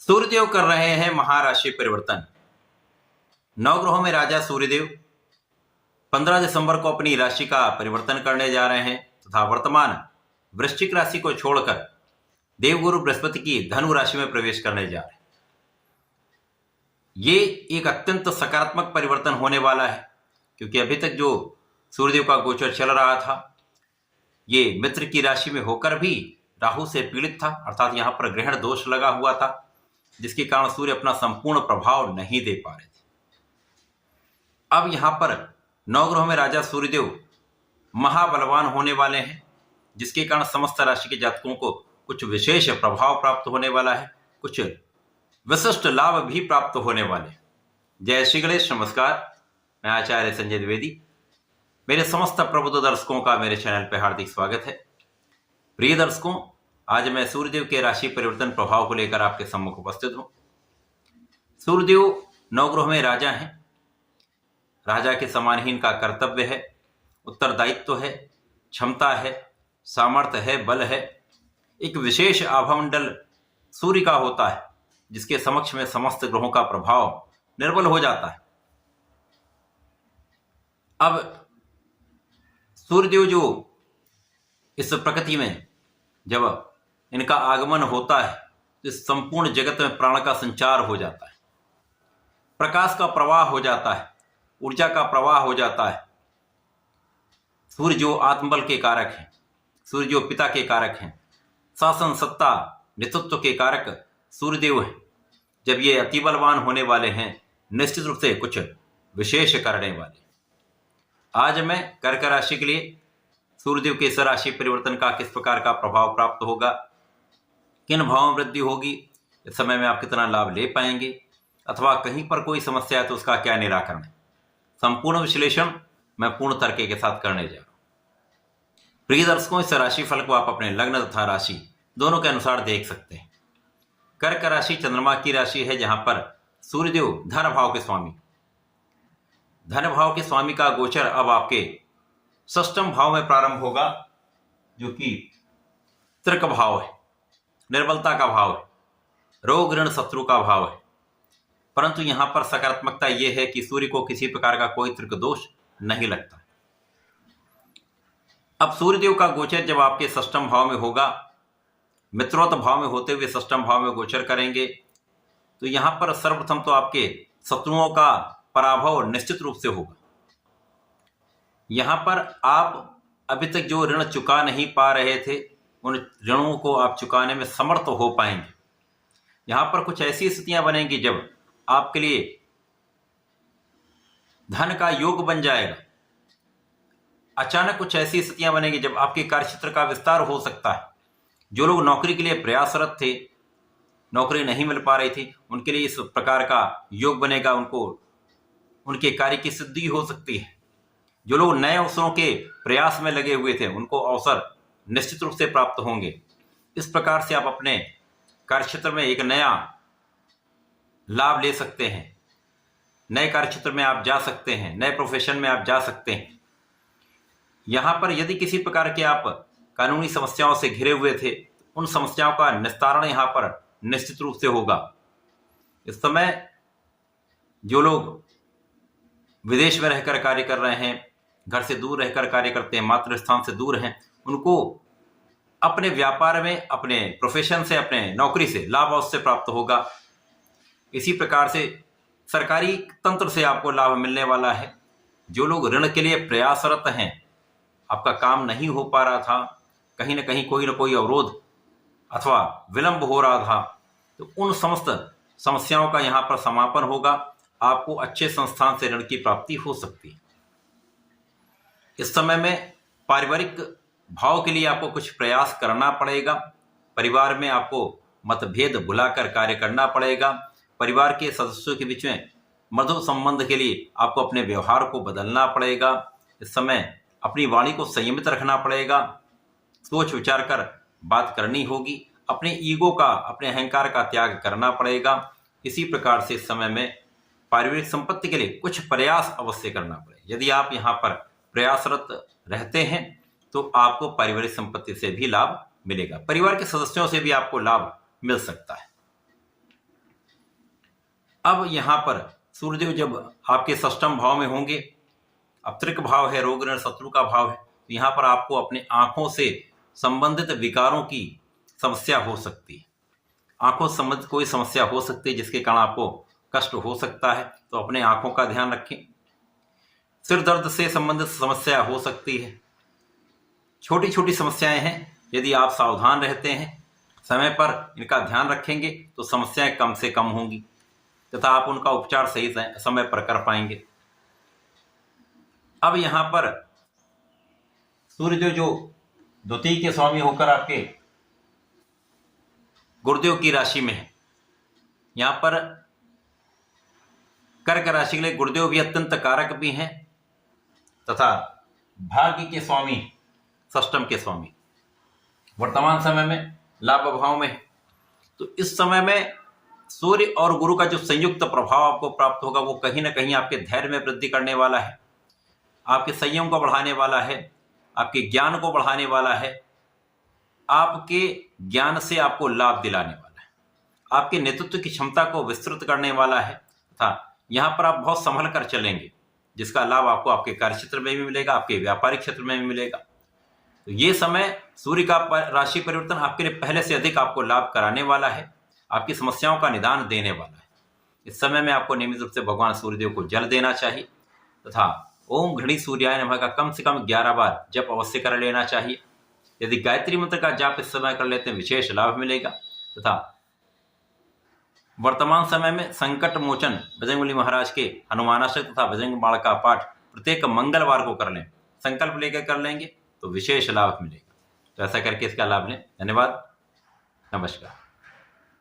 सूर्यदेव कर रहे हैं महाराशि परिवर्तन। नवग्रहों में राजा सूर्यदेव 15 दिसंबर को अपनी राशि का परिवर्तन करने जा रहे हैं तथा वर्तमान वृश्चिक राशि को छोड़कर देवगुरु बृहस्पति की धनु राशि में प्रवेश करने जा रहे हैं। ये एक अत्यंत सकारात्मक परिवर्तन होने वाला है, क्योंकि अभी तक जो सूर्यदेव का गोचर चल रहा था ये मित्र की राशि में होकर भी राहु से पीड़ित था, अर्थात यहाँ पर ग्रहण दोष लगा हुआ था, जिसके कारण सूर्य अपना संपूर्ण प्रभाव नहीं दे पा रहे थे। अब यहाँ पर नवग्रहों में राजा सूर्यदेव महाबलवान होने वाले हैं, जिसके कारण समस्त राशि के जातकों को कुछ विशेष प्रभाव प्राप्त होने वाला है, कुछ विशिष्ट लाभ भी प्राप्त होने वाले। जय श्री गणेश। नमस्कार, मैं आचार्य संजय द्विवेदी। मेरे समस्त प्रबुद्ध दर्शकों का मेरे चैनल पर हार्दिक स्वागत है। प्रिय दर्शकों, आज मैं सूर्यदेव के राशि परिवर्तन प्रभाव को लेकर आपके सम्मुख उपस्थित हूं। सूर्यदेव नवग्रह में राजा हैं। राजा के समान ही इनका कर्तव्य है, उत्तरदायित्व है, क्षमता है, सामर्थ्य है, बल है। एक विशेष आभामंडल सूर्य का होता है, जिसके समक्ष में समस्त ग्रहों का प्रभाव निर्बल हो जाता है। अब सूर्यदेव जो इस प्रकृति में जब इनका आगमन होता है तो इस संपूर्ण जगत में प्राण का संचार हो जाता है, प्रकाश का प्रवाह हो जाता है, ऊर्जा का प्रवाह हो जाता है। सूर्य जो आत्मबल के कारक हैं, सूर्य जो पिता के कारक हैं, शासन सत्ता नेतृत्व के कारक सूर्यदेव हैं। जब ये अति बलवान होने वाले हैं, निश्चित रूप से कुछ विशेष करने वाले। आज मैं कर्क राशि के लिए सूर्यदेव के इस राशि परिवर्तन का किस प्रकार का प्रभाव प्राप्त होगा, किन भावों में वृद्धि होगी, इस समय में आप कितना लाभ ले पाएंगे, अथवा कहीं पर कोई समस्या है तो उसका क्या निराकरण है, संपूर्ण विश्लेषण मैं पूर्ण तर्क के साथ करने जा रहा हूं। प्रिय दर्शकों, इस राशि फल को आप अपने लग्न तथा राशि दोनों के अनुसार देख सकते हैं। कर्क राशि चंद्रमा की राशि है, जहां पर सूर्यदेव धन भाव के स्वामी, धन भाव के स्वामी का गोचर अब आपके षष्ठम भाव में प्रारंभ होगा, जो कि तृक भाव है, निर्बलता का भाव है, रोग ऋण शत्रु का भाव है। परंतु यहां पर सकारात्मकता यह है कि सूर्य को किसी प्रकार का कोई तृक दोष नहीं लगता। अब सूर्यदेव का गोचर जब आपके षष्ठम भाव में होगा, मित्रोत भाव में होते हुए षष्ठम भाव में गोचर करेंगे, तो यहां पर सर्वप्रथम तो आपके शत्रुओं का पराभव निश्चित रूप से होगा। यहां पर आप अभी तक जो ऋण चुका नहीं पा रहे थे, उन ऋणों को आप चुकाने में समर्थ हो पाएंगे। यहां पर कुछ ऐसी स्थितियां बनेंगी जब आपके लिए धन का योग बन जाएगा। अचानक कुछ ऐसी स्थितियां बनेंगी जब आपके कार्यक्षेत्र का विस्तार हो सकता है। जो लोग नौकरी के लिए प्रयासरत थे, नौकरी नहीं मिल पा रही थी, उनके लिए इस प्रकार का योग बनेगा, उनको उनके कार्य की सिद्धि हो सकती है। जो लोग नए अवसरों के प्रयास में लगे हुए थे, उनको अवसर निश्चित रूप से प्राप्त होंगे। इस प्रकार से आप अपने कार्यक्षेत्र में एक नया लाभ ले सकते हैं, नए कार्यक्षेत्र में आप जा सकते हैं, नए प्रोफेशन में आप जा सकते हैं। यहां पर यदि किसी प्रकार के आप कानूनी समस्याओं से घिरे हुए थे, उन समस्याओं का निस्तारण यहां पर निश्चित रूप से होगा। इस समय जो लोग विदेश में रहकर कार्य कर रहे हैं, घर से दूर रहकर कार्य करते हैं, मातृ स्थान से दूर हैं, उनको अपने व्यापार में, अपने प्रोफेशन से, अपने नौकरी से लाभ अवश्य प्राप्त होगा। इसी प्रकार से सरकारी तंत्र से आपको लाभ मिलने वाला है। जो लोग ऋण के लिए प्रयासरत हैं, आपका काम नहीं हो पा रहा था, कहीं ना कोई अवरोध अथवा विलंब हो रहा था, तो उन समस्त समस्याओं का यहाँ पर समापन होगा। आपको अच्छे संस्थान से ऋण की प्राप्ति हो सकती है। इस समय में पारिवारिक भाव के लिए आपको कुछ प्रयास करना पड़ेगा। परिवार में आपको मतभेद भुलाकर कार्य करना पड़ेगा। परिवार के सदस्यों के बीच में मधुर संबंध के लिए आपको अपने व्यवहार को बदलना पड़ेगा। इस समय अपनी वाणी को संयमित रखना पड़ेगा, सोच विचार कर बात करनी होगी, अपने ईगो का, अपने अहंकार का त्याग करना पड़ेगा। इसी प्रकार से इस समय में पारिवारिक संपत्ति के लिए कुछ प्रयास अवश्य करना पड़ेगा। यदि आप यहाँ पर प्रयासरत रहते हैं तो आपको पारिवारिक संपत्ति से भी लाभ मिलेगा, परिवार के सदस्यों से भी आपको लाभ मिल सकता है। अब यहाँ पर सूर्यदेव जब आपके षष्ठम भाव में होंगे, अब त्रिक भाव है, रोग ऋण शत्रु का भाव है, तो यहाँ पर आपको अपने आंखों से संबंधित विकारों की समस्या हो सकती है। आंखों से संबंधित कोई समस्या हो सकती है जिसके कारण आपको कष्ट हो सकता है, तो अपने आंखों का ध्यान रखें। सिर दर्द से संबंधित समस्या हो सकती है। छोटी छोटी समस्याएं हैं, यदि आप सावधान रहते हैं, समय पर इनका ध्यान रखेंगे तो समस्याएं कम से कम होंगी तथा आप उनका उपचार सही समय पर कर पाएंगे। अब यहाँ पर सूर्यदेव जो द्वितीय के स्वामी होकर आपके गुरुदेव की राशि में है, यहाँ पर कर्क राशि के लिए गुरुदेव भी अत्यंत कारक भी हैं तथा भाग्य के स्वामी, षष्ठम के स्वामी वर्तमान समय में लाभ भाव में। तो इस समय में सूर्य और गुरु का जो संयुक्त प्रभाव आपको प्राप्त होगा वो कहीं ना कहीं आपके धैर्य में वृद्धि करने वाला है, आपके संयम को बढ़ाने वाला है, आपके ज्ञान को बढ़ाने वाला है, आपके ज्ञान से आपको लाभ दिलाने वाला है, आपके नेतृत्व की क्षमता को विस्तृत करने वाला है तथा यहाँ पर आप बहुत संभल कर चलेंगे, जिसका लाभ आपको आपके कार्य क्षेत्र में भी मिलेगा, आपके व्यापारिक क्षेत्र में भी मिलेगा। तो ये समय सूर्य का राशि परिवर्तन आपके लिए पहले से अधिक आपको लाभ कराने वाला है, आपकी समस्याओं का निदान देने वाला है। इस समय में आपको नियमित रूप से भगवान सूर्यदेव को जल देना चाहिए तथा ओम घृणी सूर्याय नमः का कम से कम 11 बार जप अवश्य कर लेना चाहिए। यदि गायत्री मंत्र का जाप इस समय कर लेते हैं विशेष लाभ मिलेगा तथा वर्तमान समय में संकट मोचन बजरंगबली महाराज के हनुमानाष्टक तथा बजरंग बाण का पाठ प्रत्येक मंगलवार को कर लें, संकल्प लेकर कर लेंगे तो विशेष लाभ मिलेगा। तो ऐसा करके इसका लाभ लें। धन्यवाद, नमस्कार।